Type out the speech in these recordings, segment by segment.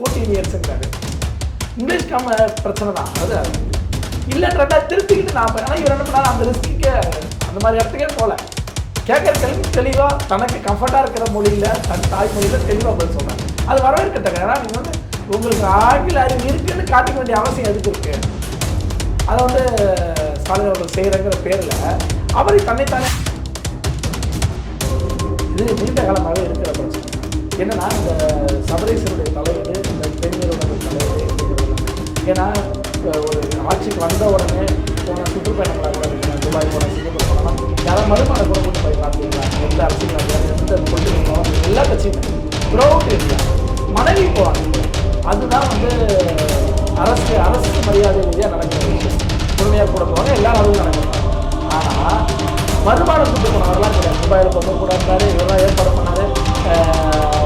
14 இயர்ஸுங்கிறாரு. English பிரச்சனை தான் அது இல்லைன்றதா திருத்திக்கிட்டு நான் ஆனால் இவர் என்ன பண்ணாலும் அந்த ரிஸ்க்கு அந்த மாதிரி இடத்துக்கே போகல. கேட்குற கேள்வி தெளிவாக தனக்கு கம்ஃபர்ட்டாக இருக்கிற மொழியில் தன் தாய்மொழியில் தெளிவாக பதில் சொல்கிறாங்க. அது வரவேற்கத்தக்க. ஏன்னா நீங்கள் வந்து உங்களுக்கு ஆங்கில அறிவு இருக்குன்னு காட்டிக்க வேண்டிய அவசியம் எதுக்கு இருக்குது? அதை வந்து ஸ்டாலின் அவர்கள் செய்கிறங்கிற பேரில் அவரை தன்னைத்தானே இது நீண்ட காலமாகவே இருக்கிற பிரச்சனை என்னன்னா இந்த சபரீசனுடைய தலையீடு, இந்த பெண்களுடைய தலையீடு. ஏன்னா ஒரு ஆட்சிக்கு வந்த உடனே போன சுற்றுப்பயணங்களாக கூட இருக்கேன், துபாய் போன, சிங்கப்பூர் போனோம்னா யாராவது மறுமணம் கூட கூட்டு போய் பார்த்துக்கலாம். எந்த அரசியல் எந்த பொலிட்டிக்கல் எல்லா கட்சியுமே த்ரூஅவுட் இந்தியா மனைவி போவாங்க. அதுதான் வந்து அரசு மரியாதை ரீதியாக நடக்கிற விஷயம். பொறுமையாக கூட போவாங்க, எல்லா அளவும் நடக்கிறாங்க. ஆனால் மறுமணம் கூட்டு போனவரெல்லாம் கிடையாது. துபாயில் பொண்ணு கூட இருந்தார், இவரெல்லாம் ஏற்பாடு பண்ணார்,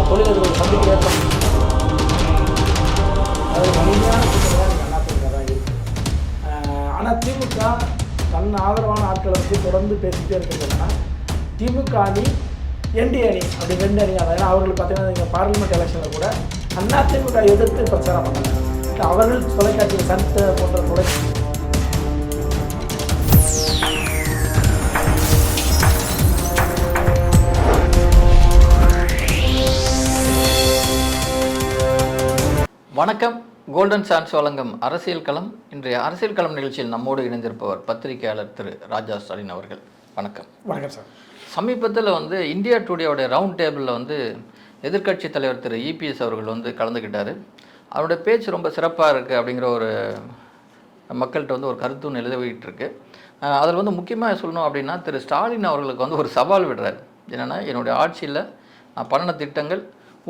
தொழிலதிபர்கள் சந்திக்க ஏற்பாடு. அது வலிமையான கூட்டணியாக நீங்கள் அதிமுக தான் இருக்குது. ஆனால் திமுக தன் ஆதரவான ஆட்களை வச்சு தொடர்ந்து பேசிகிட்டே இருக்கிறதுனா திமுக அணி என்டிஏ அணி அப்படி 2 அணியாக. ஏன்னா அவர்கள் பார்த்தீங்கன்னா நீங்கள் பார்லிமெண்ட் எலெக்ஷனில் கூட அதிமுக எதிர்த்து பிரச்சாரம் பண்ணாங்க. அவர்கள் தொலைக்காட்சியில் சன் போன்ற தொலைக்காட்சி வணக்கம். கோல்டன் சான்ஸ் வழங்கும் அரசியல் களம். இன்றைய அரசியல் களம் நிகழ்ச்சியில் நம்மோடு இணைந்திருப்பவர் பத்திரிகையாளர் திரு ராஜா ஸ்டாலின் அவர்கள். வணக்கம். வணக்கம் சார். சமீபத்தில் வந்து இந்தியா டுடேயோடைய ரவுண்ட் டேபிளில் வந்து எதிர்க்கட்சி தலைவர் திரு இபிஎஸ் அவர்கள் வந்து கலந்துக்கிட்டார். அவருடைய பேச்சு ரொம்ப சிறப்பாக இருக்குது அப்படிங்கிற ஒரு மக்கள்கிட்ட வந்து ஒரு கருத்து ஒன்று எழுதிட்டு இருக்கு. அதில் வந்து முக்கியமாக சொல்லணும் அப்படின்னா திரு ஸ்டாலின் அவர்களுக்கு வந்து ஒரு சவால் விடுறாரு. என்னென்னா, என்னுடைய ஆட்சியில் நான் பண்ணின திட்டங்கள்,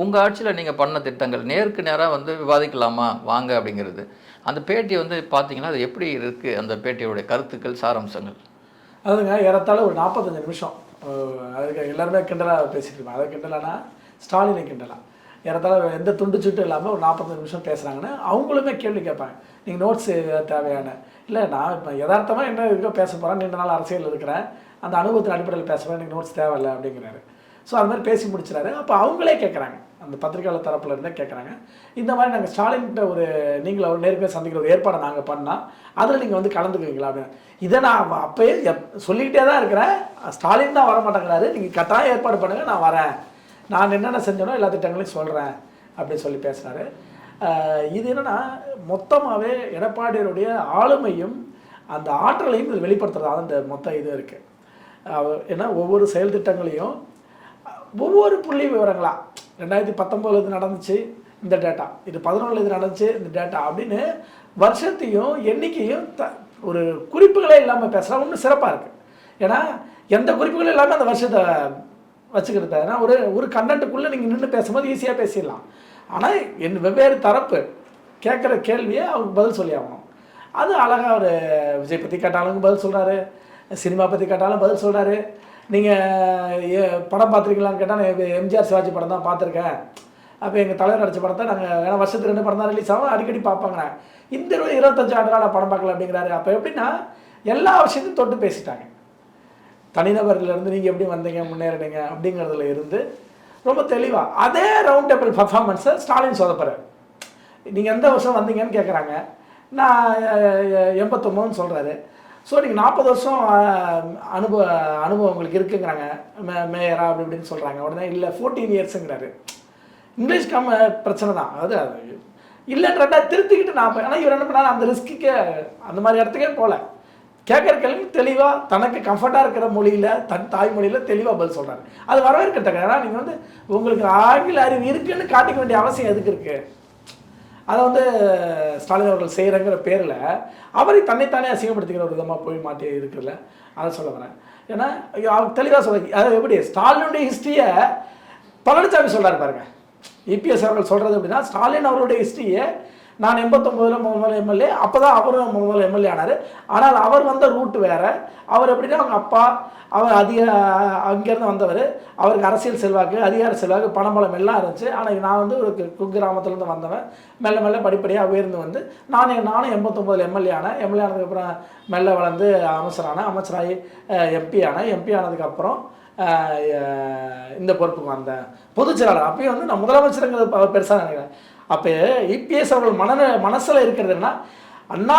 உங்கள் ஆட்சியில் நீங்கள் பண்ண திட்டங்கள் நேருக்கு நேராக வந்து விவாதிக்கலாமா வாங்க அப்படிங்கிறது. அந்த பேட்டி வந்து பார்த்தீங்கன்னா அது எப்படி இருக்குது, அந்த பேட்டியோடைய கருத்துக்கள் சாராம்சங்கள்? அதுங்க ஏறத்தாழ ஒரு 45 நிமிஷம். அதுக்கு எல்லாருமே கிண்டலாக பேசிட்டு இருப்பாங்க. அதை கிண்டலானா ஸ்டாலினை கிண்டலாம். ஏறத்தாழ எந்த துண்டு சுட்டு இல்லாமல் ஒரு 45 நிமிஷம் பேசுகிறாங்கன்னு அவங்களுமே கேள்வி கேட்பாங்க. நீங்கள் நோட்ஸு தேவையான இல்லை, நான் இப்போ யதார்த்தமாக என்ன இருக்கோ பேச போகிறேன், நீண்ட நாள் அரசியல் இருக்கிறேன், அந்த அனுபவத்தின் அடிப்படையில் பேசுகிறேன், எனக்கு நோட்ஸ் தேவையில்லை அப்படிங்கிறாரு. ஸோ அது மாதிரி பேசி முடிச்சுறாரு. அப்போ அவங்களே கேட்குறாங்க, அந்த பத்திரிகையாளர் தரப்பில் இருந்தே கேட்குறாங்க, இந்த மாதிரி நாங்கள் ஸ்டாலின்கிட்ட ஒரு நீங்கள் அவர் நேர்மையாக சந்திக்கிற ஒரு ஏற்பாடை நாங்கள் பண்ணால் அதில் நீங்கள் வந்து கலந்துக்குவீங்களா அப்படின்னு. இதை நான் அப்போயே சொல்லிக்கிட்டே தான் இருக்கிறேன். ஸ்டாலின் தான் வர மாட்டேங்கிறாரு, நீங்கள் கட்டாயம் ஏற்பாடு பண்ணுங்கள், நான் வரேன், நான் என்னென்ன செஞ்சனோ எல்லா திட்டங்களையும் சொல்கிறேன் அப்படின்னு சொல்லி பேசுகிறாரு. இது என்னென்னா மொத்தமாகவே எடப்பாடியுடைய ஆளுமையும் அந்த ஆற்றலையும் இது வெளிப்படுத்துறது அந்த மொத்த இது இருக்குது. ஏன்னா ஒவ்வொரு செயல் திட்டங்களையும் ஒவ்வொரு புள்ளி விவரங்களாக 2019 இது நடந்துச்சு இந்த டேட்டா, இது 2011 இது நடந்துச்சு இந்த டேட்டா அப்படின்னு வருஷத்தையும் எண்ணிக்கையும் ஒரு குறிப்புகளே இல்லாமல் பேசுகிறா. ஒன்றும் சிறப்பாக இருக்குது. ஏன்னா எந்த குறிப்புகளும் இல்லாமல் அந்த வருஷத்தை வச்சுக்கிறது. ஏன்னா ஒரு கண்டென்ட்டுக்குள்ளே நீங்கள் நின்று பேசும்போது ஈஸியாக பேசிடலாம். ஆனால் வெவ்வேறு தரப்பு கேட்குற கேள்வியை அவங்க பதில் சொல்லி ஆகணும். அது அழகாக ஒரு விஜய் பற்றி கேட்டாலும் பதில் சொல்கிறாரு, சினிமா பற்றி கேட்டாலும் பதில் சொல்கிறாரு. நீங்கள் படம் பார்த்துருக்கீங்களான்னு கேட்டால் நான் எம்ஜிஆர் சிவாஜி படம் தான் பார்த்துருக்கேன், அப்போ எங்கள் தலைவர் நடித்த படத்தை நாங்கள் ஏன்னா வருஷத்துக்கு 2 படம் தான் ரிலீஸ் ஆகும், அடிக்கடி பார்ப்பாங்க. இந்த 25 ஆண்டு கால படம் பார்க்கல அப்படிங்கிறாரு. அப்போ எப்படின்னா எல்லா விஷயத்தையும் தொட்டு பேசிட்டாங்க. தனிநபர்லேருந்து நீங்கள் எப்படி வந்தீங்க, முன்னேறினீங்க அப்படிங்கிறதுல இருந்து ரொம்ப தெளிவாக அதே ரவுண்ட் டேபிள் பர்ஃபார்மன்ஸை ஸ்டாலின் சொதப்புறாரு. நீங்கள் எந்த வருஷம் வந்தீங்கன்னு கேட்குறாங்க, நான் 89ன்னு சொல்கிறாரு. ஸோ நீங்கள் 40 வருஷம் அனுபவம் உங்களுக்கு இருக்குங்கிறாங்க, மேயரா அப்படி இப்படின்னு சொல்கிறாங்க. உடனே இல்லை 14 இயர்ஸுங்கிறாரு. இங்கிலீஷ் பிரச்சனை தான் அது இல்லைன்றதா திருத்திக்கிட்டு நான் ஆனால் இவர் என்ன பண்ணாலும் அந்த ரிஸ்க்கு அந்த மாதிரி இடத்துக்கே போகல. கேட்குற கேள்வி தெளிவாக தனக்கு கம்ஃபர்ட்டாக இருக்கிற மொழியில் தன் தாய்மொழியில் தெளிவாக பதில் சொல்கிறாரு. அது வரவேற்கத்தக்க. ஏன்னா நீங்கள் வந்து உங்களுக்கு ஆங்கில அறிவு இருக்குன்னு காட்டிக்க வேண்டிய அவசியம் எதுக்கு இருக்குது? அதை வந்து ஸ்டாலின் அவர்கள் செய்கிறங்கிற பேரில் அவரை தன்னைத்தானே அசிங்கப்படுத்திக்கிற ஒரு விதமாக போய் மாட்டி இருக்குல்ல, அதை சொல்ல வரேன். ஏன்னா அவர் தெளிவாக சொல்ல, அது எப்படி ஸ்டாலினுடைய ஹிஸ்ட்ரியை பழனிசாமி சொல்கிறார் பாருங்க. இபிஎஸ் அவர்கள் சொல்கிறது எப்படின்னா, ஸ்டாலின் அவருடைய ஹிஸ்ட்ரியை நான் 89ல் முதல்ல எம்எல்ஏ, அப்போ தான் அவரும் முதல்ல எம்எல்ஏ ஆனார். ஆனால் அவர் வந்த ரூட்டு வேறு. அவர் எப்படின்னா அவங்க அப்பா அவர் அங்கேருந்து வந்தவர், அவருக்கு அரசியல் செல்வாக்கு, அதிகார செல்வாக்கு, பணபலம் எல்லாம் இருந்துச்சு. ஆனால் நான் வந்து ஒரு குக்கிராமத்துலேருந்து வந்தவன், மெல்ல மெல்ல படிப்படியாக உயர்ந்து வந்து நானும் 89ல் எம்எல்ஏ ஆனேன். எம்எல்ஏ ஆனதுக்கப்புறம் மெல்ல வளர்ந்து அமைச்சராகி எம்பி ஆனதுக்கப்புறம் இந்த பொறுப்புக்கு வந்தேன், பொதுச்செயலாளர். அப்பயும் வந்து நான் முதலமைச்சருங்கிறது பெருசாக நினைக்கிறேன். அப்போ இபிஎஸ் அவர்கள் மனசில் இருக்கிறது என்ன,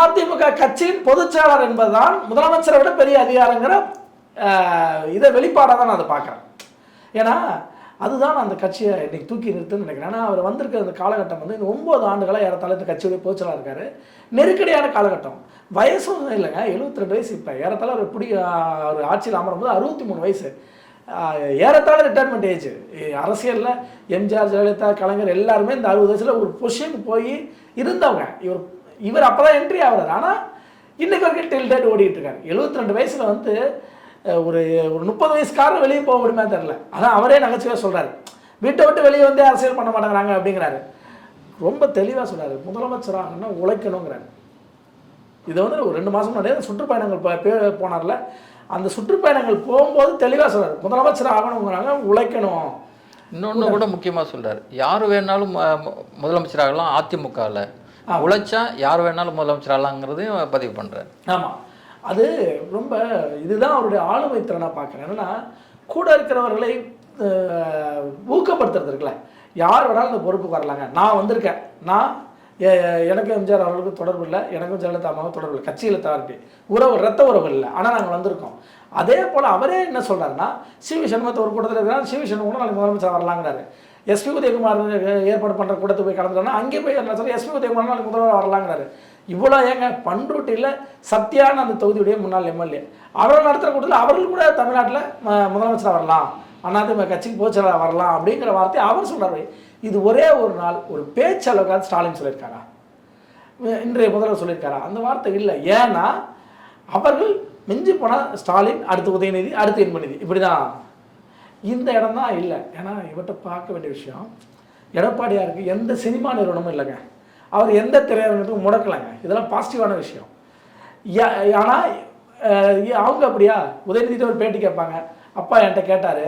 அதிமுக கட்சியின் பொதுச் செயலாளர் என்பதுதான் முதலமைச்சரை விட பெரிய அதிகாரங்கிற இதை வெளிப்பாடாக தான் நான் அதை பார்க்குறேன். ஏன்னா அதுதான் அந்த கட்சியை இன்னைக்கு தூக்கி நிறுத்துன்னு நினைக்கிறேன். ஏன்னா அவர் வந்திருக்கிற அந்த காலகட்டம் வந்து இந்த 9 ஆண்டுகளாக ஏறத்தாழ இந்த கட்சியுடைய பொதுச்செயலாளர் இருக்காரு. நெருக்கடியான காலகட்டம், வயசும் இல்லைங்க, 72 வயசு. இப்போ ஏறத்தாழ ஒரு ஆட்சியில் அமரும்போது 63 வயசு, ஏறத்தாழ ரிட்டையர்மெண்ட் ஏஜ். அரசியலில் எம்ஜிஆர், ஜெயலலிதா, கலைஞர் எல்லாருமே இந்த 60 வயசில் ஒரு பொசிஷன் போய் இருந்தவங்க. இவர் அப்போ தான் என்ட்ரி ஆகிறார். ஆனால் இன்றைக்கு வரைக்கும் டில் டேட் ஓடிட்டு இருக்காரு. 72 வயசில் வந்து ஒரு 30 வயசுக்காரர் வெளியே போக முடியுமா தெரில. ஆனால் அவரே நகைச்சுவையாக சொல்கிறாரு, வீட்டை விட்டு வெளியே வந்து அரசியல் பண்ண மாட்டேங்கிறாங்க அப்படிங்கிறாரு. ரொம்ப தெளிவாக சொல்கிறாரு, முதலமைச்சராகனா உழைக்கணுங்கிறாரு. இதை வந்து ஒரு 2 மாதம் முன்னாடியே சுற்றுப்பயணங்கள் போனார்ல, அந்த சுற்றுப்பயணங்கள் போகும்போது தெளிவாக சொல்கிறார், முதலமைச்சர் ஆகணுங்கிறாங்க, உழைக்கணும். இன்னொன்று கூட முக்கியமாக சொல்கிறார், யார் வேணாலும் முதலமைச்சராகலாம், அதிமுகவில் உழைச்சா யார் வேணாலும் முதலமைச்சராகலாங்கிறதையும் பதிவு பண்ணுறாரு. ஆமாம், அது ரொம்ப இதுதான் அவருடைய ஆளுமை திறனாக பார்க்குறேன். என்னென்னா கூட இருக்கிறவர்களை ஊக்கப்படுத்துறது இருக்குல்ல, யார் வேணாலும் இந்த பொறுப்புக்கு வரலாங்க. நான் வந்திருக்கேன், எனக்கு எம்ஜிஆர் அவர்களுக்கு தொடர்பு இல்லை, எனக்கும் ஜெயலலிதா அம்மாவும் தொடர்பு இல்லை, கட்சியில் தவிர்த்து ரத்த உறவு இல்லை, ஆனால் நாங்கள் வந்திருக்கோம். அதே போல் அவரே என்ன சொல்கிறாருன்னா, சிவி சண்முகத்தை ஒரு கூட்டத்தில் இருக்கிறார், சிவி சண்முகம் நாளைக்கு முதலமைச்சர் வரலாங்கிறாரு. எஸ்பி உதயகுமார் ஏற்பாடு பண்ணுற கூட்டத்துக்கு போய் கலந்துட்டோன்னா அங்கே போய் என்ன சொல்ல, எஸ்பி உதயகுமார் நாளைக்கு முதல்வர் வரலாங்கிறாரு. இவ்வளோ ஏங்க, பண்ருட்டியில் சத்யான அந்த தொகுதியுடைய முன்னாள் எம்எல்ஏ அவர்கள் நடத்துகிற கூட்டத்தில் அவர்கள் கூட தமிழ்நாட்டில் முதலமைச்சராக வரலாம், அதிமுக கட்சிக்கு பொதுச்செயலாளர் வரலாம் அப்படிங்கிற வார்த்தையை அவர் சொல்கிறார். இது ஒரே ஒரு நாள் ஒரு பேச்சளவுக்காக ஸ்டாலின் சொல்லியிருக்காரா, இன்றைய முதல்வர் சொல்லியிருக்காரா? அந்த வார்த்தை இல்லை. ஏன்னா அவர்கள் மிஞ்சி போனால் ஸ்டாலின், அடுத்து உதயநிதி, அடுத்து இன்பநிதி, இப்படி தான். இந்த இடம் தான் இல்லை. ஏன்னா இவர்கிட்ட பார்க்க வேண்டிய விஷயம், எடப்பாடியாருக்கு எந்த சினிமா நிறுவனமும் இல்லைங்க, அவர் எந்த திரையரங்கத்துக்கும் முடக்கலைங்க. இதெல்லாம் பாசிட்டிவான விஷயம். ஆனால் அவங்க அப்படியா, உதயநிதிட்டு ஒரு பேட்டி கேட்பாங்க, அப்பா என்கிட்ட கேட்டார்,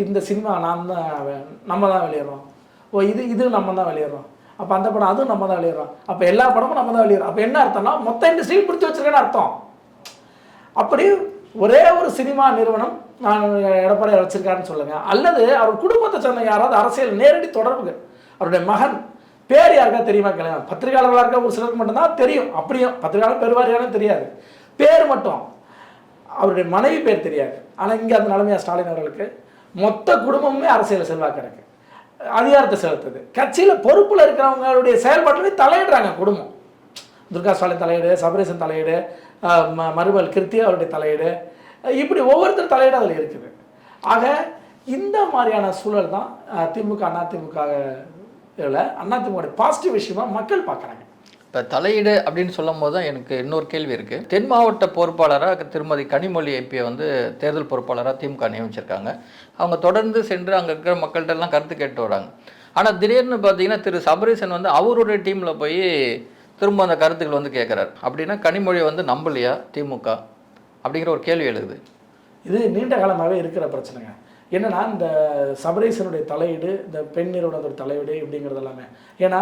இந்த சினிமா நம்ம தான் வெளியிடுறோம், இது நம்ம தான் வெளியிடுறோம், அப்போ அந்த படம் அதுவும் நம்ம தான் வெளியிடுறோம், அப்போ எல்லா படமும் நம்ம தான் வெளியிடுறோம். அப்போ என்ன அர்த்தம்னா மொத்த இண்டஸ்ட்ரியும் பிடிச்சி வச்சிருக்கேன்னு அர்த்தம். அப்படி ஒரே ஒரு சினிமா நிறுவனம் நான் எடப்பாடியார் வச்சிருக்காருன்னு சொல்லுங்கள், அல்லது அவர் குடும்பத்தை சேர்ந்த யாராவது அரசியல் நேரடி தொடர்புக்கு, அவருடைய மகன் பேர் யாருக்கா தெரியுமா கேளுங்க. பத்திரிகையாளர்களாக இருக்க ஒரு சிலருக்கு மட்டும்தான் தெரியும், அப்படியும் பத்திரிகையாளர் பெருவாரியாலும் தெரியாது, பேர் மட்டும். அவருடைய மனைவி பேர் தெரியாது. ஆனால் இங்கே அந்த நிலைமையா ஸ்டாலின் அவர்களுக்கு மொத்த குடும்பமுமே அரசியல் செல்வாக்கு இருக்கு, அதிகாரத்தை செலுத்துது, கட்சியில் பொறுப்பில் இருக்கிறவங்களுடைய செயல்பாட்டிலே தலையிடுறாங்க குடும்பம். துர்கா ஸ்டாலின் தலையீடு, சபரீசன் தலையீடு, மருமகள் கிருத்தி அவருடைய தலையீடு, இப்படி ஒவ்வொருத்தரும் தலையீடு அதில் இருக்குது. ஆக இந்த மாதிரியான சூழல் தான் திமுக அதிமுக பாசிட்டிவ் விஷயமா மக்கள் பார்க்குறாங்க. இப்போ தலையீடு அப்படின்னு சொல்லும் போது தான் எனக்கு இன்னொரு கேள்வி இருக்குது. தென் மாவட்ட பொறுப்பாளராக திருமதி கனிமொழி எம்பியை வந்து தேர்தல் பொறுப்பாளராக திமுக நியமிச்சிருக்காங்க. அவங்க தொடர்ந்து சென்று அங்கே இருக்கிற மக்கள்கிட்ட எல்லாம் கருத்து கேட்டு வராங்க. ஆனால் திடீர்னு பார்த்தீங்கன்னா திரு சபரீசன் வந்து அவருடைய டீமில் போய் திரும்ப அந்த கருத்துக்கள் வந்து கேட்குறாரு. அப்படின்னா கனிமொழியை வந்து நம்பலையா திமுக அப்படிங்கிற ஒரு கேள்வி எழுது. இது நீண்ட காலமாகவே இருக்கிற பிரச்சனைங்க. என்னென்னா இந்த சபரீசனுடைய தலையீடு, இந்த பெண் நிறுவனத்தோட தலையீடு இப்படிங்கிறது எல்லாமே. ஏன்னா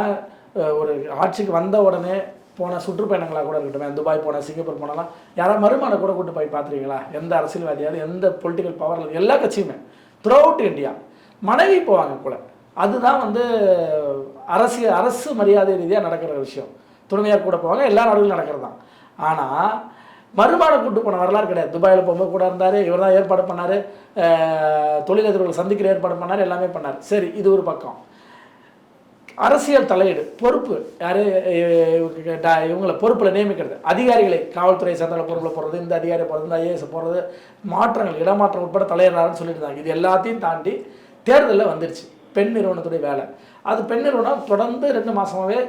ஒரு ஆட்சிக்கு வந்த உடனே போன சுற்றுப்பயணங்களாக கூட இருக்கட்டும், துபாய் போனால், சிங்கப்பூர் போனாலாம் யாராவது மருமான கூட கூட்டு போய் பார்த்துருக்கீங்களா? எந்த அரசியல்வாதியாவது, எந்த பொலிட்டிக்கல் பவர், எல்லா கட்சியுமே த்ரூ அவுட் இந்தியா மனைவி போவாங்க கூட. அதுதான் வந்து அரசு மரியாதை ரீதியாக நடக்கிற விஷயம். துணைமையார் கூட போவாங்க, எல்லா நாடுகளும் நடக்கிறது தான். ஆனால் மறுமான கூட்டு போன வரலாறு கிடையாது. துபாயில் போகும்போது கூட இருந்தார், இவர் தான் ஏற்பாடு பண்ணார், தொழிலதிபர்களை சந்திக்கிற ஏற்பாடு பண்ணார், எல்லாமே பண்ணார். சரி, இது ஒரு பக்கம். அரசியல் தலையீடு, பொறுப்பு யார் இவங்களை பொறுப்பில் நியமிக்கிறது, அதிகாரிகளை காவல்துறை சேர்ந்த பொறுப்பில் போடுறது, இந்த அதிகாரி போடுறது, இந்த ஐஏஎஸ் போடுறது, மாற்றங்கள் இடமாற்றம் உட்பட தலையிடறாருன்னு சொல்லிட்டு இருந்தாங்க. இது எல்லாத்தையும் தாண்டி தேர்தலில் வந்துருச்சு பெண் நிறுவனத்துடைய வேலை. அது பெண் நிறுவனம் தொடர்ந்து 2 மாதமாகவே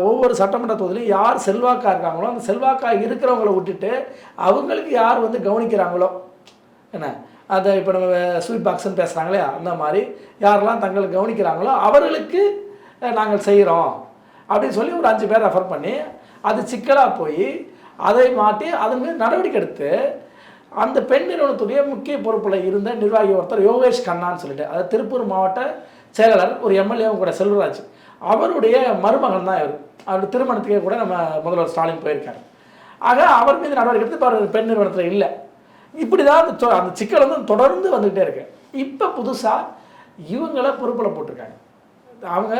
ஒவ்வொரு சட்டமன்ற தொகுதியிலையும் யார் செல்வாக்காக இருக்காங்களோ அந்த செல்வாக்காக இருக்கிறவங்கள விட்டுட்டு அவங்களுக்கு யார் வந்து கவனிக்கிறாங்களோ, என்ன அதை இப்போ நம்ம ஸ்வீட் பாக்ஸ்ன்னு பேசுகிறாங்களே, அந்த மாதிரி யாரெல்லாம் தங்களை கவனிக்கிறாங்களோ அவர்களுக்கு நாங்கள் செய்கிறோம் அப்படின்னு சொல்லி ஒரு 5 பேர் ரெஃபர் பண்ணி அது சிக்கலாக போய் அதை மாட்டி அதன் மீது நடவடிக்கை எடுத்து அந்த பெண் நிறுவனத்துடைய முக்கிய பொறுப்பில் இருந்த நிர்வாகி ஒருத்தர் யோகேஷ் கண்ணான்னு சொல்லிட்டு, அது திருப்பூர் மாவட்ட செயலாளர், ஒரு எம்எல்ஏவும் கூட, செல்வராஜ், அவருடைய மருமகன் தான் இவர். அவருடைய திருமணத்துக்கே கூட நம்ம முதல்வர் ஸ்டாலின் போயிருக்காரு. ஆக அவர் மீது நடவடிக்கை எடுத்து இப்போ பெண் நிறுவனத்தில் இல்லை. இப்படி தான் அந்த சிக்கல் வந்து தொடர்ந்து வந்துக்கிட்டே இருக்கு. இப்போ புதுசாக இவங்களை பொறுப்பில் போட்டிருக்காங்க. அவங்க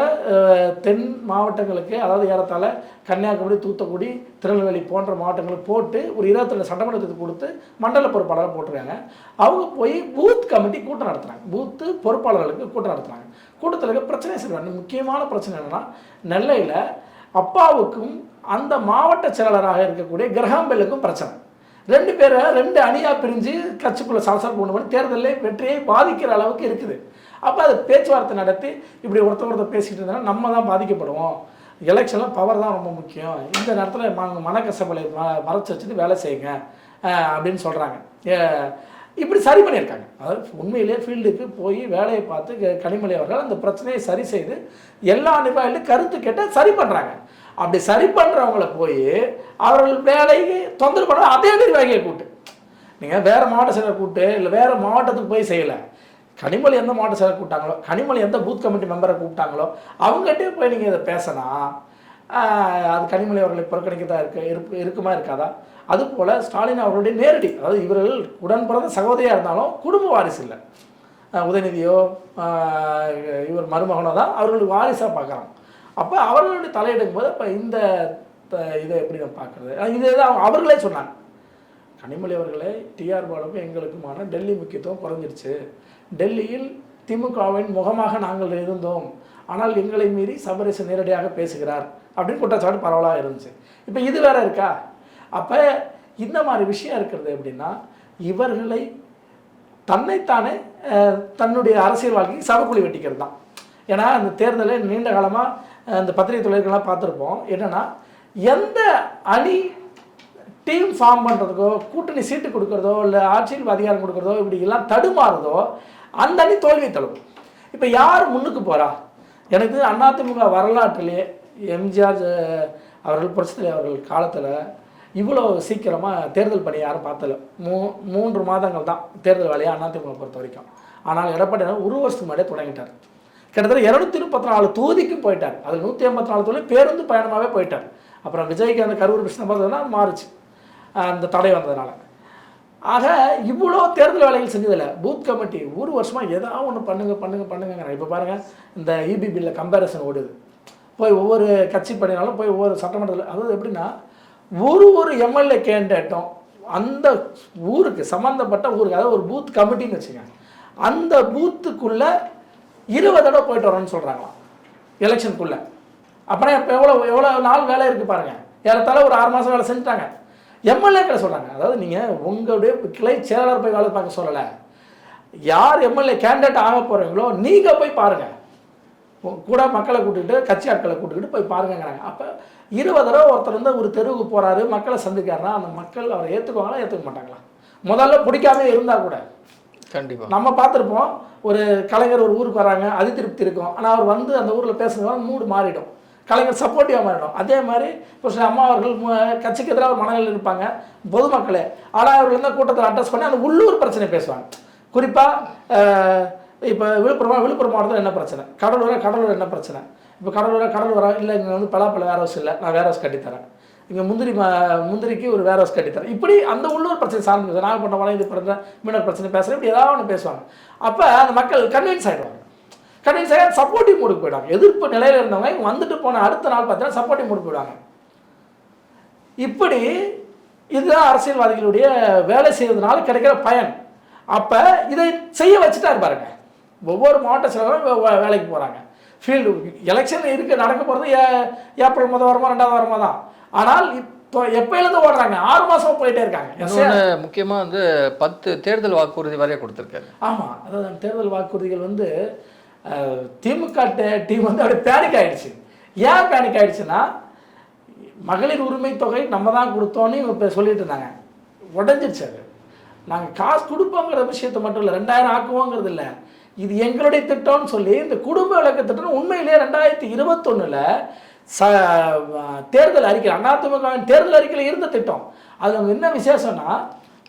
தென் மாவட்டங்களுக்கு, அதாவது ஏறத்தாழ கன்னியாகுமரி, தூத்துக்குடி, திருநெல்வேலி போன்ற மாவட்டங்களுக்கு போட்டு ஒரு 22 சட்டமன்றத்துக்கு கொடுத்து மண்டல பொறுப்பாளராக போட்டிருக்காங்க. அவங்க போய் பூத் கமிட்டி கூட்டம் நடத்துகிறாங்க. பூத்து பொறுப்பாளர்களுக்கு கூட்டம் நடத்துகிறாங்க. கூட்டத்தில் இருக்க பிரச்சனை சொல்லுவாங்க. முக்கியமான பிரச்சனை என்னென்னா, நெல்லையில் அப்பாவுக்கும் அந்த மாவட்ட செயலாளராக இருக்கக்கூடிய கிரகாம்பெல்லுக்கும் பிரச்சனை. 2 பேரை 2 அணியாக பிரிஞ்சு கட்சிக்குள்ளே சலசலப்பு கொண்டு போய் தேர்தலில் வெற்றியை பாதிக்கிற அளவுக்கு இருக்குது. அப்போ அது பேச்சுவார்த்தை நடத்தி இப்படி ஒருத்தர் பேசிக்கிட்டு இருந்தாலும் நம்ம தான் பாதிக்கப்படுவோம். எலெக்ஷனில் பவர் தான் ரொம்ப முக்கியம். இந்த நேரத்தில் மனக்கசப்பலை மறைச்சி வச்சுட்டு வேலை செய்யுங்க அப்படின்னு சொல்கிறாங்க. இப்படி சரி பண்ணியிருக்காங்க. அதாவது உண்மையிலே ஃபீல்டுக்கு போய் வேலையை பார்த்து கனிமொழி அவர்கள் அந்த பிரச்சனையை சரி செய்து எல்லா நிர்வாகிகளும் கருத்து கேட்டு சரி பண்ணுறாங்க. அப்படி சரி பண்ணுறவங்கள போய் அவர்கள் வேலைக்கு தொந்தரவு பண்ண அதே நிர்வாகியை கூப்பிட்டு, நீங்கள் வேறு மாவட்ட செயலர் கூப்பிட்டு இல்லை வேறு மாவட்டத்துக்கு போய் செய்யலை, கனிமொழி எந்த மாவட்ட செயலர் கூப்பிட்டாங்களோ, கனிமொழி எந்த பூத் கமிட்டி மெம்பரை கூப்பிட்டாங்களோ அவங்ககிட்டே போய் நீங்கள் இதை பேசினா அது கனிமொழி அவர்களை புறக்கணிக்கதா இருக்குமா இருக்காதா? அதுபோல் ஸ்டாலின் அவர்களுடைய நேரடி, அதாவது இவர்கள் உடன் பிறந்த சகோதரியாக இருந்தாலும் குடும்ப வாரிசு இல்லை. உதயநிதியோ இவர் மருமகனோ தான் அவர்களுக்கு வாரிசாக பார்க்குறாங்க. அப்போ அவர்களுடைய தலையிடும் போது அப்போ இந்த இதை எப்படி நம்ம பார்க்குறது? இதுதான் அவர்களே சொன்னாங்க. கனிமொழி அவர்களே, டிஆர் பாலுக்கும் எங்களுக்குமான டெல்லி முக்கியத்துவம் குறைஞ்சிருச்சு. டெல்லியில் திமுகவின் முகமாக நாங்கள் இருந்தோம், ஆனால் எங்களை மீறி சபரீசன் நேரடியாக பேசுகிறார் அப்படின்னு குற்றச்சாட்டு பரவலாக இருந்துச்சு. இப்போ இது வேற இருக்கா? அப்போ இந்த மாதிரி விஷயம் இருக்கிறது எப்படின்னா, இவர்களை தன்னைத்தானே தன்னுடைய அரசியல் வாழ்க்கைக்கு சவக்குழி வெட்டிக்கிறது தான். ஏன்னா அந்த தேர்தலில் நீண்ட காலமாக இந்த பத்திரிகை தொழில்கள்லாம் பார்த்துருப்போம். என்னென்னா, எந்த அணி டீம் ஃபார்ம் பண்ணுறதுக்கோ, கூட்டணி சீட்டு கொடுக்குறதோ, இல்லை ஆட்சியில் அதிகாரம் கொடுக்குறதோ, இப்படி எல்லாம் தடுமாறுதோ அந்த அணி தோல்வி தழுவும். இப்போ யார் முன்னுக்கு போகிறா? எனக்கு அதிமுக வரலாற்றிலே எம்ஜிஆர் அவர்கள், புரட்சித்தலைவர் அவர்கள் காலத்தில் இவ்வளோ சீக்கிரமாக தேர்தல் பணி யாரும் பார்த்தல. 3 மாதங்கள் தான் தேர்தல் வேலையை அதிமுக பொறுத்த வரைக்கும். ஆனால் எடப்பாடி ஒரு வருஷத்துக்கு முன்னாடியே தொடங்கிட்டார். கிட்டத்தட்ட 234 தொகுதிக்கு போயிட்டார். அதில் 184 தொகுதி பேருந்து பயணமாகவே போயிட்டார். அப்புறம் விஜய்க்கு அந்த கரூர் கிருஷ்ண பார்த்ததுனா மாறுச்சு அந்த தடை வந்ததுனால. ஆக இவ்வளோ தேர்தல் வேலைகள் செஞ்சதில்லை. பூத் கமிட்டி ஒரு வருஷமாக ஏதாவது ஒன்று பண்ணுங்க. இப்போ பாருங்கள், இந்த இபி பில்லில் கம்பேரிசன் ஓடுது. போய் ஒவ்வொரு கட்சி பண்ணினாலும் போய் ஒவ்வொரு சட்டமன்றத்தில், அதாவது எப்படின்னா ஒரு எம்எல்ஏ கேண்டிடேட்டும் அந்த ஊருக்கு சம்மந்தப்பட்ட ஊருக்கு, அதாவது ஒரு பூத் கமிட்டின்னு வச்சுங்க, அந்த பூத்துக்குள்ளே 20 தடவை போயிட்டு வரோன்னு சொல்கிறாங்களாம் எலெக்ஷனுக்குள்ளே. அப்புறம் இப்போ எவ்வளோ நாள் வேலை இருக்குது பாருங்கள். ஏறத்தாழ ஒரு 6 மாதம் வேலை செஞ்சுட்டாங்க. எம்எல்ஏக்களை சொல்கிறாங்க. அதாவது நீங்கள் உங்களுடைய கிளை செயலாளர் போய் வேலை பார்க்க சொல்லலை, யார் எம்எல்ஏ கேண்டிடேட் ஆக போகிறீங்களோ நீங்கள் போய் பாருங்கள், கூட மக்களை கூட்டிகிட்டு கட்சி ஆட்களை கூட்டிகிட்டு போய் பாருங்கிறாங்க. அப்போ 20 தடவை ஒருத்தர் வந்து ஒரு தெருவுக்கு போகிறாரு, மக்களை சந்திக்கிறாருன்னா அந்த மக்கள் அவரை ஏற்றுக்குவாங்களா ஏற்றுக்க மாட்டாங்களா? முதல்ல பிடிக்காமே இருந்தால் கூட கண்டிப்பாக நம்ம பார்த்துருப்போம். ஒரு கலைஞர் ஒரு ஊருக்கு வராங்க, அது திருப்தி இருக்கும். ஆனால் அவர் வந்து அந்த ஊரில் பேசுகிறவங்க மூடு மாறிடும், கலைஞர் சப்போர்ட்டிவாக மாறிடும். அதே மாதிரி இப்போ சில அம்மா அவர்கள் கட்சிக்கு எதிராக ஒரு மனநிலையில் இருப்பாங்க பொதுமக்களே, ஆனால் அவர்கள் வந்து கூட்டத்தில் அட்ரஸ் பண்ணி அந்த உள்ளூர் பிரச்சனை பேசுவாங்க. குறிப்பாக இப்போ விழுப்புரம் மாவட்டத்தில் என்ன பிரச்சனை, கடலூர் என்ன பிரச்சனை, இப்போ கடலூரா இல்லை, இங்கே வந்து பலாப்பழம் வேர் ஹவுஸ் இல்லை, நான் வேர் ஹவுஸ் கட்டித்தரேன், இங்கே முந்திரிக்கு ஒரு வேர் ஹவுஸ் கட்டித்தரேன், இப்படி அந்த உள்ளூர் பிரச்சனை சார்ந்து பேசுகிறேன், நாகப்பட்டினம் இது பண்ணுறேன், மீனர் பிரச்சனை பேசுகிறேன், இப்படி ஏதாவது ஒன்று பேசுவாங்க. அப்போ அந்த மக்கள் கன்வின்ஸ் ஆகிடுவாங்க. கன்வின்ஸ் ஆகி சப்போர்ட்டிவ் மூடுக்கு போயிடுவாங்க. எதிர்ப்பு நிலையில் இருந்தவங்க இவங்க வந்துட்டு போன அடுத்த நாள் பார்த்தீங்கன்னா சப்போர்ட்டிவ் மூடுக்கு போயிடுவாங்க. இப்படி இதுதான் அரசியல்வாதிகளுடைய வேலை செய்வதனால கிடைக்கிற பயன். அப்போ இதை செய்ய வச்சுட்டா பாருங்க, ஒவ்வொரு மாவட்ட செயலரும் வேலைக்கு போகிறாங்க. ஃபீல்டு எலெக்ஷன் நடக்க போகிறது ஏப்ரல் 1 வாரமோ 2வது வாரமோ தான். ஆனால் இப்போ எப்போலேருந்து ஓடுறாங்க, 6 மாதம் போயிட்டே இருக்காங்க. முக்கியமாக வந்து 10 தேர்தல் வாக்குறுதி வரைய கொடுத்துருக்காரு. ஆமாம், அதாவது தேர்தல் வாக்குறுதிகள் வந்து திமுக டீம் வந்து அப்படியே பேனிக் ஆகிடுச்சு. ஏன் பேனிக் ஆகிடுச்சுன்னா, மகளிர் உரிமை தொகை நம்ம தான் கொடுத்தோன்னு இப்போ சொல்லிட்டு இருந்தாங்க. உடஞ்சிருச்சு. அது நாங்கள் காசு கொடுப்போங்கிற விஷயத்த மட்டும் இல்லை, 2000 ஆக்குவோங்கிறது இல்லை, இது எங்களுடைய திட்டம்னு சொல்லி இந்த குடும்ப விளக்க திட்டம் உண்மையிலேயே 2021 தேர்தல் அறிக்கை, அதிமுகவின் தேர்தல் அறிக்கையில் இருந்த திட்டம். அது அவங்க என்ன விசேஷம்னா,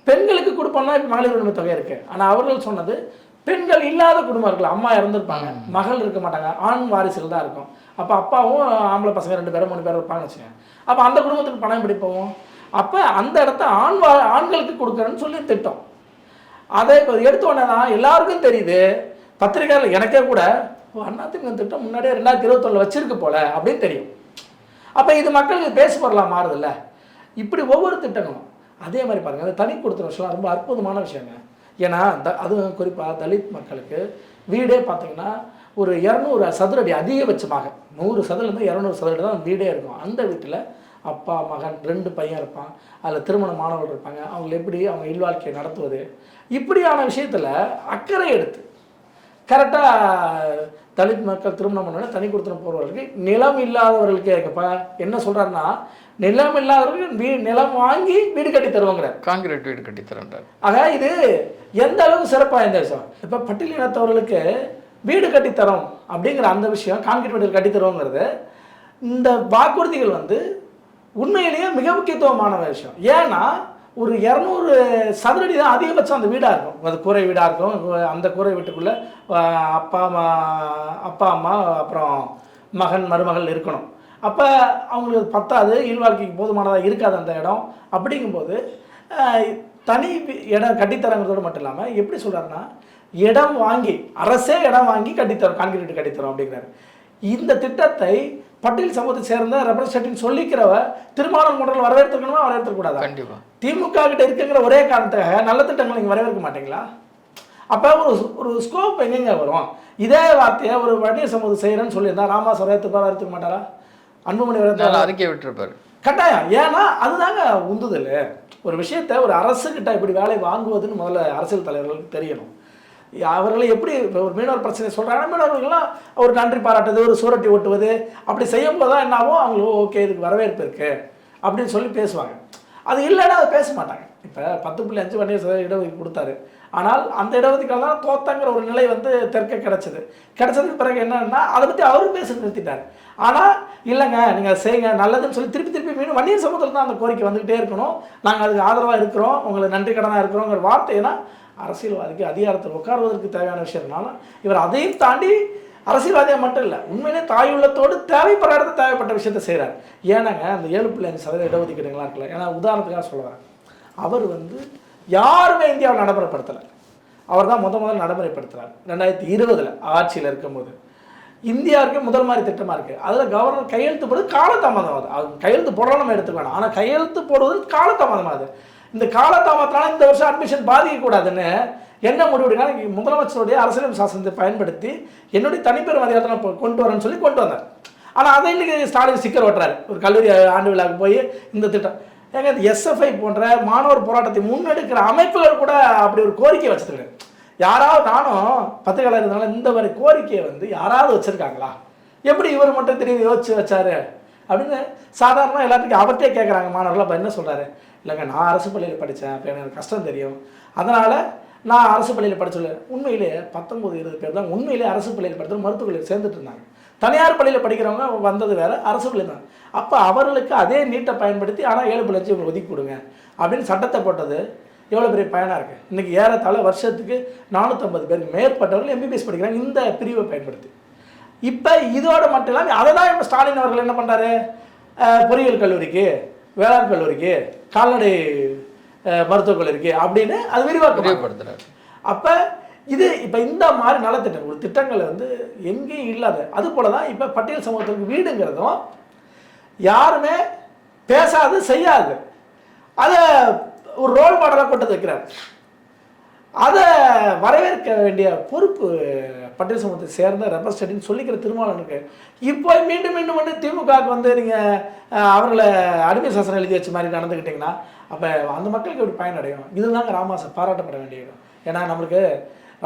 பெண்களுக்கு கொடுப்போம்னா இப்போ மகளிர் உரிமை தொகை இருக்குது. ஆனால் அவர்கள் சொன்னது பெண்கள் இல்லாத குடும்பம் இருக்குல்ல, அம்மா இறந்துருப்பாங்க, மகள் இருக்க மாட்டாங்க, ஆண் வாரிசுகள் தான் இருக்கும். அப்போ அப்பாவும் ஆம்பளை பசங்க 2 பேரும் 3 பேர் இருப்பாங்கன்னு வச்சுக்கோங்க. அப்போ அந்த குடும்பத்துக்கு பணம் எப்படி போவோம்? அப்போ அந்த இடத்த ஆண்களுக்கு கொடுக்குறேன்னு சொல்லி திட்டம். அதை இப்போ எடுத்த உடனே தான் எல்லாருக்கும் தெரியுது. பத்திரிகையில் எனக்கே கூட அதிமுக திட்டம் முன்னாடியே 2021 வச்சிருக்கு போல அப்படின்னு தெரியும். அப்போ இது மக்களுக்கு பேசு பொருளாக மாறுதில்ல. இப்படி ஒவ்வொரு திட்டங்களும் அதே மாதிரி பாருங்கள், அந்த தனி கொடுத்துற விஷயம் ரொம்ப அற்புதமான விஷயங்க. ஏன்னா அதுவும் குறிப்பாக தலித் மக்களுக்கு வீடே பார்த்தீங்கன்னா ஒரு 200 சதுரடி அதிகபட்சமாக 100 சதுரலேருந்து 200 சதுரடி தான் வீடே இருக்கும். அந்த வீட்டில் அப்பா மகன் 2 பையன் இருப்பான், அதில் திருமண மாணவர்கள் இருப்பாங்க. அவங்க எப்படி அவங்க இல்வாழ்க்கையை நடத்துவது, இப்படியான விஷயத்தில் அக்கறை எடுத்து கரெக்டாக தலித் மக்கள் திருமணம் பண்ணோட தனி கொடுத்துன போகிறவர்களுக்கு நிலம் இல்லாதவர்களுக்கே இருக்கப்பா என்ன சொல்கிறாருன்னா, நிலம் இல்லாதவர்களுக்கு நிலம் வாங்கி வீடு கட்டி தருவாங்கிறார், காங்கிரீட் வீடு கட்டி தரேன்றார். ஆக இது எந்த அளவுக்கு சிறப்பாக இந்த விஷயம். இப்போ பட்டியலினத்தவர்களுக்கு வீடு கட்டித்தரோம் அப்படிங்கிற அந்த விஷயம், கான்கிரீட் வீடுகள் கட்டித்தரோங்கிறது இந்த வாக்குறுதிகள் வந்து உண்மையிலேயே மிக முக்கியத்துவமான விஷயம். ஏன்னா ஒரு 200 சதுரடி தான் அதிகபட்சம் அந்த வீடாக இருக்கும். அது கூரை வீடாக இருக்கும். அந்த கூரை வீட்டுக்குள்ளே அப்பா அம்மா அப்புறம் மகன் மருமகள் இருக்கணும். அப்போ அவங்களுக்கு பத்தாது, இல்வாழ்க்கைக்கு போதுமானதாக இருக்காது அந்த இடம். அப்படிங்கும்போது தனி இடம் கட்டித்தரங்கிறதோடு மட்டும் இல்லாமல் எப்படி சொல்கிறாருன்னா, இடம் வாங்கி அரசே இடம் வாங்கி கட்டித்தரோம், கான்கிரீட் கட்டித்தரோம் அப்படிங்கிறாரு. இந்த திட்டத்தை பட்டியல் சமூகத்தை சேர்ந்த ரெப்ரஸன்டேட்டிவ் சொல்லிக்கிறவ திருமாவளவன் மன்றத்தில் வரவேற்றுக்கணுமா வரவேற்கக்கூடாதா? கண்டிப்பாக. திமுக கிட்ட இருக்குங்கிற ஒரே காரணத்துக்காக நல்ல திட்டங்கள் நீங்கள் வரவேற்க மாட்டீங்களா? அப்போ ஒரு ஸ்கோப் எங்கெங்க வரும்? இதே வார்த்தையை ஒரு வன்னியர் சமூகத்தை செய்கிறேன்னு சொல்லியிருந்தா ராமாஸ் வரவேற்றுக்க மாட்டாரா? அன்புமணி அறிக்கை விட்டுருப்பாரு கட்டாயம். ஏன்னா அதுதாங்க உந்துதல். ஒரு விஷயத்தை ஒரு அரசுக்கிட்ட இப்படி வேலை வாங்குவதுன்னு முதல்ல அரசியல் தலைவர்களுக்கு தெரியணும். அவர்களை எப்படி ஒரு மீனவர் பிரச்சனை சொல்கிறாங்கன்னா, மீனவர்கள்லாம் ஒரு நன்றி பாராட்டுவது, ஒரு சூரட்டி ஓட்டுவது, அப்படி செய்யும் போது தான் என்னாகும், அவங்களுக்கு ஓகே இதுக்கு வரவேற்பு இருக்குது அப்படின்னு சொல்லி பேசுவாங்க. அது இல்லைன்னா அதை பேச மாட்டாங்க. இப்போ 10.5 வன்னியர் இடஒதுக்கீடு கொடுத்தாரு. ஆனால் அந்த இடஒதுக்கீடு தான் தோத்தங்கிற ஒரு நிலை வந்து தெற்க கிடைச்சதுக்கு பிறகு என்னன்னா அதை பற்றி அவரும் பேச நிறுத்திட்டார். ஆனால் இல்லைங்க நீங்கள் செய்யுங்க நல்லதுன்னு சொல்லி திருப்பி மீண்டும் வன்னியர் சமூகத்தில் தான் அந்த கோரிக்கை வந்துக்கிட்டே இருக்கணும், நாங்கள் அதுக்கு ஆதரவாக இருக்கிறோம், உங்களுக்கு நன்றி கடனாக இருக்கிறோங்கிற வார்த்தைனா அரசியல்வாதிக்கு அதிகாரத்தில் உட்காருவதற்கு தேவையான விஷயம்னால இவர் அதையும் தாண்டி அரசியல்வாதியாக மட்டும் இல்லை, உண்மையிலே தாயுள்ளத்தோடு தேவைப்படுற இடத்துல தேவைப்பட்ட விஷயத்த செய்கிறார். ஏன்னாங்க அந்த 7.5% இடஒதுக்கீடுங்களாம் இருக்குல்ல, ஏன்னா உதாரணத்துக்காக சொல்லுவார், அவர் வந்து யாருமே இந்தியாவில் நடைமுறைப்படுத்தலை, அவர் தான் முதல்ல நடைமுறைப்படுத்துகிறார். 2020 ஆட்சியில் இருக்கும்போது இந்தியாவுக்கு முதல் மாதிரி திட்டமாக இருக்குது. அதில் கவர்னர் கையெழுத்து போடுறது காலதாமதம் ஆகுது. அது கையெழுத்து போடலாம் நம்ம எடுத்துக்கலாம், ஆனால் கையெழுத்து போடுவது காலதாமதமாகுது. இந்த காலதாமதத்தினால இந்த வருஷம் அட்மிஷன் பாதிக்கக்கூடாதுன்னு என்ன முடிவுனா, முதலமைச்சருடைய அரசியல் சாசனத்தை பயன்படுத்தி என்னுடைய தனிப்பெரும் அதிகாரத்தை கொண்டு வரேன்னு சொல்லி கொண்டு வந்தார். ஆனால் அதை இன்றைக்கி ஸ்டாலின் ஸ்டிக்கர் ஓட்டுறாரு. ஒரு கல்லூரி ஆண்டு விழாவுக்கு போய் இந்த திட்டம் ஏங்க இந்த எஸ்எஃப்ஐ போன்ற மாணவர் போராட்டத்தை முன்னெடுக்கிற அமைப்புகள் கூட அப்படி ஒரு கோரிக்கை வச்சுருக்கேன். யாராவது, நானும் பத்திரிகையாளர் இருந்தாலும் இந்த மாதிரி கோரிக்கையை வந்து யாராவது வச்சுருக்காங்களா? எப்படி இவர் மட்டும் தெரியும் யோசிச்சு வச்சாரு அப்படின்னு சாதாரணமாக எல்லாத்துக்கும் அவர்கிட்டே கேட்குறாங்க மாணவர்கள். அப்போ என்ன சொல்கிறாரு, இல்லைங்க நான் அரசு பள்ளியில் படித்தேன், அப்போ எனக்கு கஷ்டம் தெரியும், அதனால் நான் அரசு பள்ளியில் படிச்சல. உண்மையிலே 19-20 பேர் தான் உண்மையிலே அரசு பள்ளியில் படித்த மருத்துவக் கல்லூரியில் சேர்ந்துட்டு இருந்தாங்க. தனியார் பள்ளியில் படிக்கிறவங்க வந்தது வேறு, அரசு பள்ளி தான். அப்போ அவர்களுக்கு அதே நீட்டை பயன்படுத்தி ஆனால் 7.5 இவங்க ஒதுக்கி கொடுங்க அப்படின்னு சட்டத்தை போட்டது எவ்வளோ பெரிய பயனாக இருக்குது. இன்றைக்கி ஏறத்தாழ வருஷத்துக்கு 450 பேருக்கு மேற்பட்டவர்கள் எம்பிபிஎஸ் படிக்கிறாங்க இந்த பிரிவை பயன்படுத்தி. இப்போ இதோட மட்டும் இல்லாமல் அதை தான் இப்போ ஸ்டாலின் அவர்கள் என்ன பண்ணுறாரு, பொறியியல் கல்லூரிக்கு, வேளாண் கல்லூரிக்கு, கால்நடை மருத்துவக் கல்லூரிக்கு அப்படின்னு அது விரிவாக்கப்படுத்துறாரு. அப்போ இது இப்போ இந்த மாதிரி நலத்திட்டம் ஒரு திட்டங்களை வந்து எங்கேயும் இல்லாத, அது போல தான் இப்போ பட்டியல் சமூகத்திற்கு வீடுங்கிறதும் யாருமே பேசாது செய்யாது, அதை ஒரு ரோல் மாடலாக கொண்டு வைக்கிறார். அதை வரவேற்க வேண்டிய பொறுப்பு பட்டியல் சமூகத்தை சேர்ந்த ரெப்ரஸன்டேட்டிவ் சொல்லிக்கிற திருமாவளவனுக்கு. இப்போ மீண்டும் வந்து திமுகவுக்கு வந்து நீங்கள் அவர்களை அடிமை சாசனம் எழுதி வச்ச மாதிரி நடந்துக்கிட்டிங்கன்னா அப்போ அந்த மக்களுக்கு எப்படி பயனடையும்? இதுதாங்க ராமதாஸை பாராட்டப்பட வேண்டிய இடம். ஏன்னா நம்மளுக்கு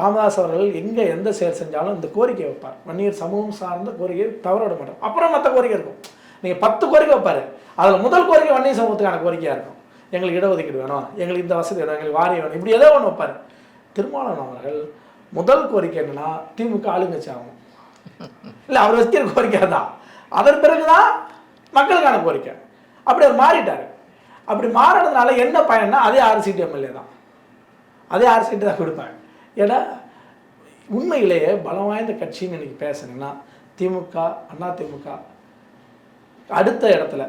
ராமதாஸ் அவர்கள் எங்கே எந்த செயல் செஞ்சாலும் இந்த கோரிக்கை வைப்பார். வன்னியர் சமூகம் சார்ந்த கோரிக்கையை தவற விட மாட்டோம். அப்புறம் மற்ற கோரிக்கை இருக்கும், நீங்கள் 10 கோரிக்கை வைப்பார், அதில் முதல் கோரிக்கை வன்னியர் சமூகத்துக்கான கோரிக்கையாக இருக்கும். எங்களுக்கு இடஒதுக்கீடு வேணும், எங்களுக்கு இந்த வசதி வேணும், எங்களுக்கு வாரியம் வேணும், இப்படி ஏதோ ஒன்று வைப்பார். திருமாவளவன் அவர்கள் முதல் கோரிக்கை என்னன்னா திமுக ஆளுங்கட்சி ஆகும். இல்லை அவர் வைக்கிற கோரிக்கை தான், அதன் பிறகுதான் மக்களுக்கான கோரிக்கை. அப்படி அவர் மாறிட்டார். அப்படி மாறினதுனால என்ன பயன்னா அதே 6 சீட்டு எம்எல்ஏ தான், அதே 6 சீட்டு தான் கொடுப்பாங்க. ஏன்னா உண்மையிலேயே பலம் வாய்ந்த கட்சின்னு இன்னைக்கு பேசுனீங்கன்னா திமுக, அதிமுக அடுத்த இடத்துல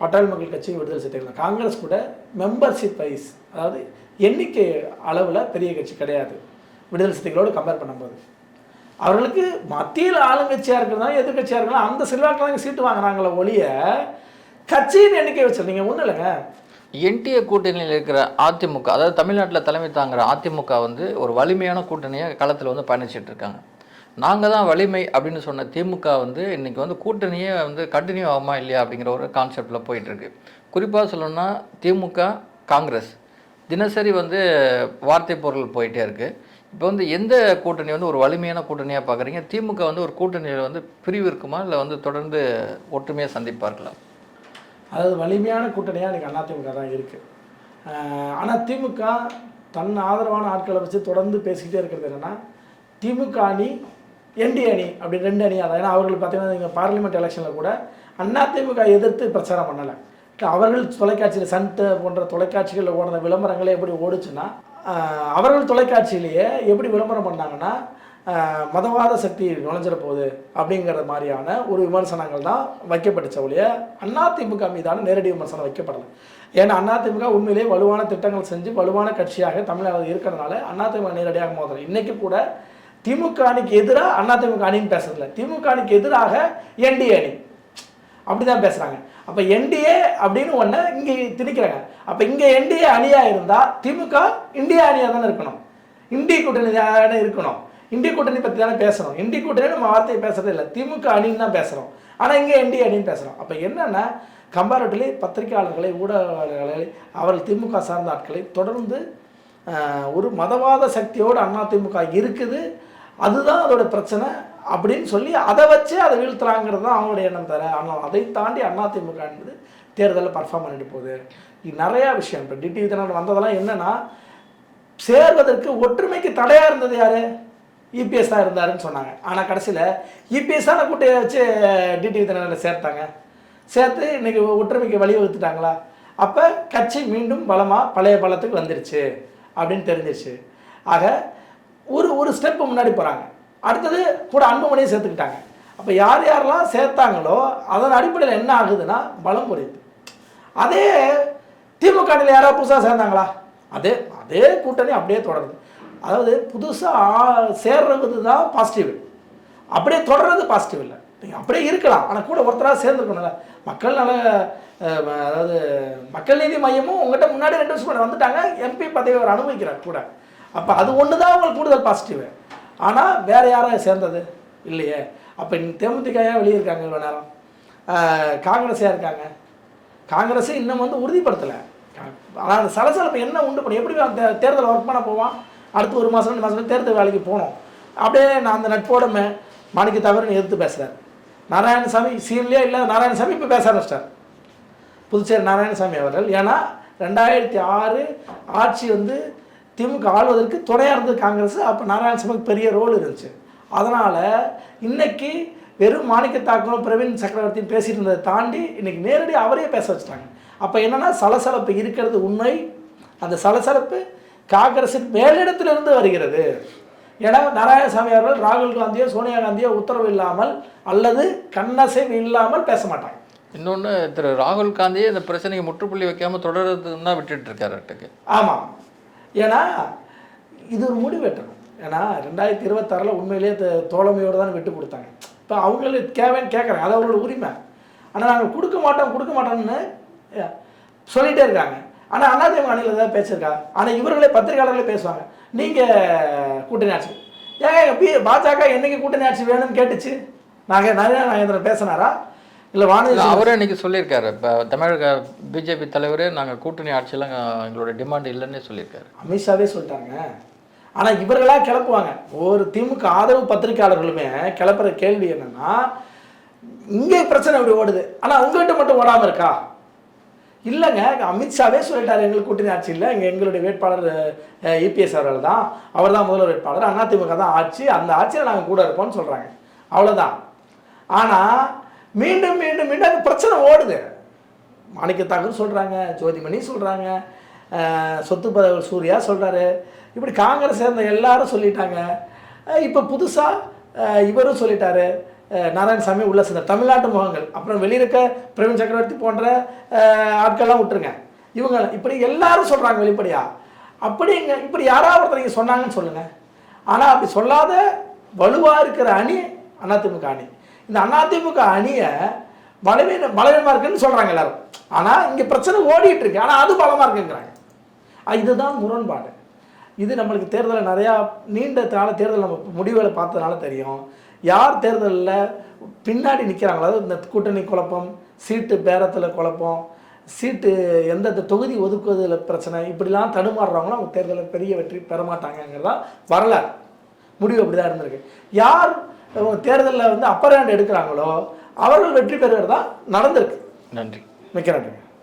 பட்டாளி மக்கள் கட்சி, விடுதலை சிறுத்தைகள், காங்கிரஸ் கூட மெம்பர்ஷிப் வைஸ், அதாவது எண்ணிக்கை அளவில் பெரிய கட்சி கிடையாது விடுதலை சிறுத்தைகளோடு கம்பேர் பண்ணும்போது. அவர்களுக்கு மத்தியில் ஆளுங்கட்சியாக இருக்கிறதா எதிர்கட்சியாக இருக்கலாம் அந்த செல்வாக்கில் சீட்டு வாங்குறாங்களே ஒழிய கட்சியின் எண்ணிக்கை வச்சுருந்தீங்க ஒன்றும் இல்லைங்க. என்டிஏ கூட்டணியில் இருக்கிற அதிமுக, அதாவது தமிழ்நாட்டில் தலைமை தாங்குகிற அதிமுக வந்து ஒரு வலிமையான கூட்டணியை களத்தில் வந்து பயணிச்சிட்டு இருக்காங்க. நாங்கள் தான் வலிமை அப்படின்னு சொன்ன திமுக வந்து இன்றைக்கி வந்து கூட்டணியே வந்து கண்டினியூ ஆகுமா இல்லையா அப்படிங்கிற ஒரு கான்செப்டில் போயிட்டுருக்கு. குறிப்பாக சொல்லணும்னா திமுக காங்கிரஸ் தினசரி வந்து வார்த்தை பொருள் போயிட்டே இருக்குது. இப்போ வந்து எந்த கூட்டணி வந்து ஒரு வலிமையான கூட்டணியாக பார்க்குறீங்க? திமுக வந்து ஒரு கூட்டணியில் வந்து பிரிவு இருக்குமா இல்லை வந்து தொடர்ந்து ஒற்றுமையாக சந்திப்பார்களா? அதாவது வலிமையான கூட்டணியாக இன்றைக்கி அதிமுக தான் இருக்குது. ஆனால் திமுக தன் ஆதரவான ஆட்களை வச்சு தொடர்ந்து பேசிக்கிட்டே இருக்கிறது என்னென்னா திமுக அணி என்டி அணி அப்படி 2 அணி. அதான் ஏன்னா அவர்கள் பார்த்தீங்கன்னா நீங்கள் பார்லிமெண்ட் எலெக்ஷனில் கூட அதிமுக எதிர்த்து பிரச்சாரம் பண்ணலை. அவர்கள் தொலைக்காட்சியில் சன் போன்ற தொலைக்காட்சிகளில் ஓடுற விளம்பரங்களே எப்படி ஓடுச்சுன்னா அவர்கள் தொலைக்காட்சியிலேயே எப்படி விளம்பரம் பண்ணாங்கன்னா மதவாத சக்தி நுழைஞ்சிட போகுது அப்படிங்கிற மாதிரியான ஒரு விமர்சனங்கள் தான் வைக்கப்பட்டுச்ச ஒழிய அதிமுக மீதான நேரடி விமர்சனம் வைக்கப்படலை. ஏன்னா அதிமுக உண்மையிலேயே வலுவான திட்டங்கள் செஞ்சு வலுவான கட்சியாக தமிழக இருக்கிறதுனால அதிமுக நேரடியாக மோதலை. இன்றைக்கி கூட திமுக அணிக்கு எதிராக அதிமுக அணின்னு பேசுறதில்ல, திமுக அணிக்கு எதிராக என்டிஏ அணி அப்படி தான் பேசுகிறாங்க. அப்போ என்டிஏ அப்படின்னு ஒன்று இங்கே திணிக்கிறாங்க. அப்போ இங்கே என்டிஏ அணியாக இருந்தால் திமுக இந்தியா அணியாக தானே இருக்கணும், இந்திய கூட்டணி தானே இருக்கணும். இந்திய கூட்டணி பற்றி தானே பேசுகிறோம். இந்திய கூட்டணி நம்ம வார்த்தையை பேசுறது இல்லை, திமுக அணின்னு தான் பேசுகிறோம். ஆனால் இங்கே என்டிஏ அணின்னு பேசுகிறோம். அப்போ என்னென்னா கம்பேரிட்டிவ்லி பத்திரிகையாளர்களை ஊடகங்களை அவர்கள் திமுக சார்ந்த ஆட்களை தொடர்ந்து ஒரு மதவாத சக்தியோடு அதிமுக இருக்குது, அதுதான் அதோட பிரச்சனை அப்படின்னு சொல்லி அதை வச்சு அதை வீழ்த்துறாங்கிறது தான் அவங்களுடைய எண்ணம் தர. ஆனால் அதை தாண்டி அதிமுக என்பது தேர்தலில் பர்ஃபார்ம் பண்ணிட்டு போகுது. இது நிறையா விஷயம். இப்போ டிடிவி தினகரன் வந்ததெல்லாம் என்னென்னா சேர்வதற்கு ஒற்றுமைக்கு தடையாக இருந்தது யார்? இபிஎஸ் தான் இருந்தாருன்னு சொன்னாங்க. ஆனால் கடைசியில் இபிஎஸ்ஸான கூட்டையை வச்சு டிடிவி தினகரனை சேர்த்தாங்க. சேர்த்து இன்றைக்கி ஒற்றுமைக்கு வழிவகுத்துட்டாங்களா? அப்போ கட்சி மீண்டும் பலமாக பழைய பலத்துக்கு வந்துருச்சு அப்படின்னு தெரிஞ்சிருச்சு. ஆக ஒரு ஸ்டெப்பு முன்னாடி போகிறாங்க. அடுத்தது கூட அன்புமணியை சேர்த்துக்கிட்டாங்க. அப்போ யார் யாரெல்லாம் சேர்த்தாங்களோ அதன் அடிப்படையில் என்ன ஆகுதுன்னா பலம் குறையுது. அதே திமுகவில் யாராவது புதுசாக சேர்ந்தாங்களா? அதே கூட்டணி அப்படியே தொடருது. அதாவது புதுசாக சேர்றது தான் பாசிட்டிவ், அப்படியே தொடர்றது பாசிட்டிவ் இல்லை. நீங்கள் அப்படியே இருக்கலாம், ஆனால் கூட ஒருத்தராக சேர்ந்துருக்கணும்ல. மக்கள் நல அதாவது மக்கள் நீதி மையமும் உங்கள்கிட்ட முன்னாடி 2 வருஷம் முன்னாடி வந்துட்டாங்க, எம்பி பதவி அவர் அனுபவிக்கிறார் கூட. அப்போ அது ஒன்று தான் உங்களுக்கு கூடுதல் பாசிட்டிவ். ஆனால் வேறு யாராவது சேர்ந்தது இல்லையே. அப்போ தேமுதிகையாக வெளியே இருக்காங்க, இவ்வளோ நேரம் காங்கிரஸாக இருக்காங்க. காங்கிரஸ் இன்னும் வந்து உறுதிப்படுத்தலை. ஆனால் அந்த சலசலப்பு என்ன உண்டு பண்ணி எப்படி தேர்தல் ஒர்க் பண்ண போவான்? அடுத்து 1 மாதம் 2 மாதம் தேர்தல் வேலைக்கு போகணும். அப்படியே நான் அந்த நட்போடமே மாணிக்க தவறுன்னு எதிர்த்து பேசுகிறார். நாராயணசாமி சீன்லேயே இல்லை, நாராயணசாமி இப்போ பேச ஆரம்பிச்சிட்டார், புதுச்சேரி நாராயணசாமி அவர்கள். ஏன்னா 2006 ஆட்சி வந்து திமுக ஆளுவதற்கு துணையாக இருந்தது காங்கிரஸ். அப்போ நாராயணசாமிக்கு பெரிய ரோல் இருந்துச்சு. அதனால் இன்னைக்கு வெறும் மாணிக்க தாக்கலும் பிரவீன் சக்கரவர்த்தியும் பேசிட்டு இருந்ததை தாண்டி இன்றைக்கி நேரடி அவரே பேச வச்சுட்டாங்க. அப்போ என்னென்னா சலசலப்பு இருக்கிறது உண்மை. அந்த சலசலப்பு காங்கிரஸின் மேலிடத்திலிருந்து வருகிறது. ஏன்னா நாராயணசாமி அவர்கள் ராகுல் காந்தியோ சோனியா காந்தியோ உத்தரவு இல்லாமல் அல்லது கண்ணசைவு இல்லாமல் பேச மாட்டாங்க. இன்னொன்று திரு ராகுல் காந்தியே இந்த பிரச்சனைக்கு முற்றுப்புள்ளி வைக்காமல் தொடர்றதுன்னு தான் விட்டுட்டு இருக்காரு. ஆமாம், ஏன்னா இது ஒரு முடிவெட்டணும். ஏன்னா 2026 உண்மையிலேயே தோழமையோடு தான் விட்டு கொடுத்தாங்க. இப்போ அவங்களுக்கு கேவேன்னு கேட்குறாங்க, அது அவங்களோட உரிமை. ஆனால் நாங்கள் கொடுக்க மாட்டோம்னு சொல்லிகிட்டே இருக்காங்க. ஆனால் அதிமுக அணியில் ஏதாவது பேசியிருக்கா? ஆனால் இவர்களே பத்திரிகையாளர்களே பேசுவாங்க, நீங்கள் கூட்டணி ஆட்சி ஏங்க பாஜக என்னைக்கு கூட்டணி ஆட்சி வேணும்னு கேட்டுச்சு? நாகேந்திரன் பேசினாரா? இல்லை வானதி அவரே இன்னைக்கு சொல்லியிருக்காரு. இப்போ தமிழக பிஜேபி தலைவரே நாங்கள் கூட்டணி ஆட்சியெல்லாம் எங்களோட டிமாண்ட் இல்லைன்னே சொல்லியிருக்காரு. அமித்ஷாவே சொல்லிட்டாங்க. ஆனால் இவர்களாக கிளப்புவாங்க. ஒரு திமுக ஆதரவு பத்திரிகையாளர்களுமே கிளப்புற கேள்வி என்னன்னா, இங்கே பிரச்சனை இப்படி ஓடுது, ஆனால் உங்கள்கிட்ட மட்டும் ஓடாமல் இருக்கா? இல்லைங்க, அமித்ஷாவே சொல்லிட்டார் எங்களுக்கு கூட்டணி ஆட்சி இல்லை, இங்கே எங்களுடைய வேட்பாளர் இபிஎஸ் அவர்கள் தான், அவர் தான் முதல்வர் வேட்பாளர், அதிமுக தான் ஆட்சி, அந்த ஆட்சியில் நாங்கள் கூட இருப்போம்னு சொல்கிறாங்க. அவ்வளோதான். ஆனால் மீண்டும் மீண்டும் மீண்டும் அந்த பிரச்சனை ஓடுது. மாணிக்க தாக்கூர் சொல்கிறாங்க, ஜோதிமணி சொல்கிறாங்க, சொத்து சூர்யா சொல்கிறாரு, இப்படி காங்கிரஸ் சேர்ந்த எல்லாரும் சொல்லிட்டாங்க. இப்போ புதுசாக இவரும் சொல்லிட்டாரு, நாராயணசாமி உள்ள சேர்ந்த தமிழ்நாட்டு முகங்கள், அப்புறம் வெளியிருக்க பிரவீன் சக்கரவர்த்தி போன்ற ஆட்கள்லாம் விட்டுருங்க, இவங்க இப்படி எல்லாரும் சொல்கிறாங்க வெளிப்படையா. இப்படி யாராவது ஒருத்தர் நீங்கள் சொன்னாங்கன்னு சொல்லுங்கள். ஆனால் அப்படி சொல்லாத வலுவாக இருக்கிற அணி அதிமுக அணி. இந்த அதிமுக அணியை பலவீனமாக இருக்குன்னு சொல்கிறாங்க எல்லாரும். ஆனால் இங்கே பிரச்சனை ஓடிட்டு இருக்கு, ஆனால் அது பலமாக இருக்குங்கிறாங்க. இதுதான் முரண்பாடு. இது நம்மளுக்கு தேர்தலில் நிறையா நீண்ட கால தேர்தல் நம்ம முடிவுகளை பார்த்ததுனால தெரியும். யார் தேர்தலில் பின்னாடி நிற்கிறாங்களோ, அதாவது இந்த கூட்டணி குழப்பம், சீட்டு பேரத்தில் குழப்பம், சீட்டு எந்தெந்த தொகுதி ஒதுக்குவதில் பிரச்சனை, இப்படிலாம் தடுமாறுறவங்களும் அவங்க தேர்தலில் பெரிய வெற்றி பெற மாட்டாங்கங்கிறதான் வரலாறு. முடிவு அப்படி தான் இருந்திருக்கு. யார் தேர்தலில் அப்பர் ஹேண்ட் எடுக்கிறாங்களோ அவர்கள் வெற்றி பெறுவது தான் நடந்திருக்கு. நன்றி. மிக்க நன்றி.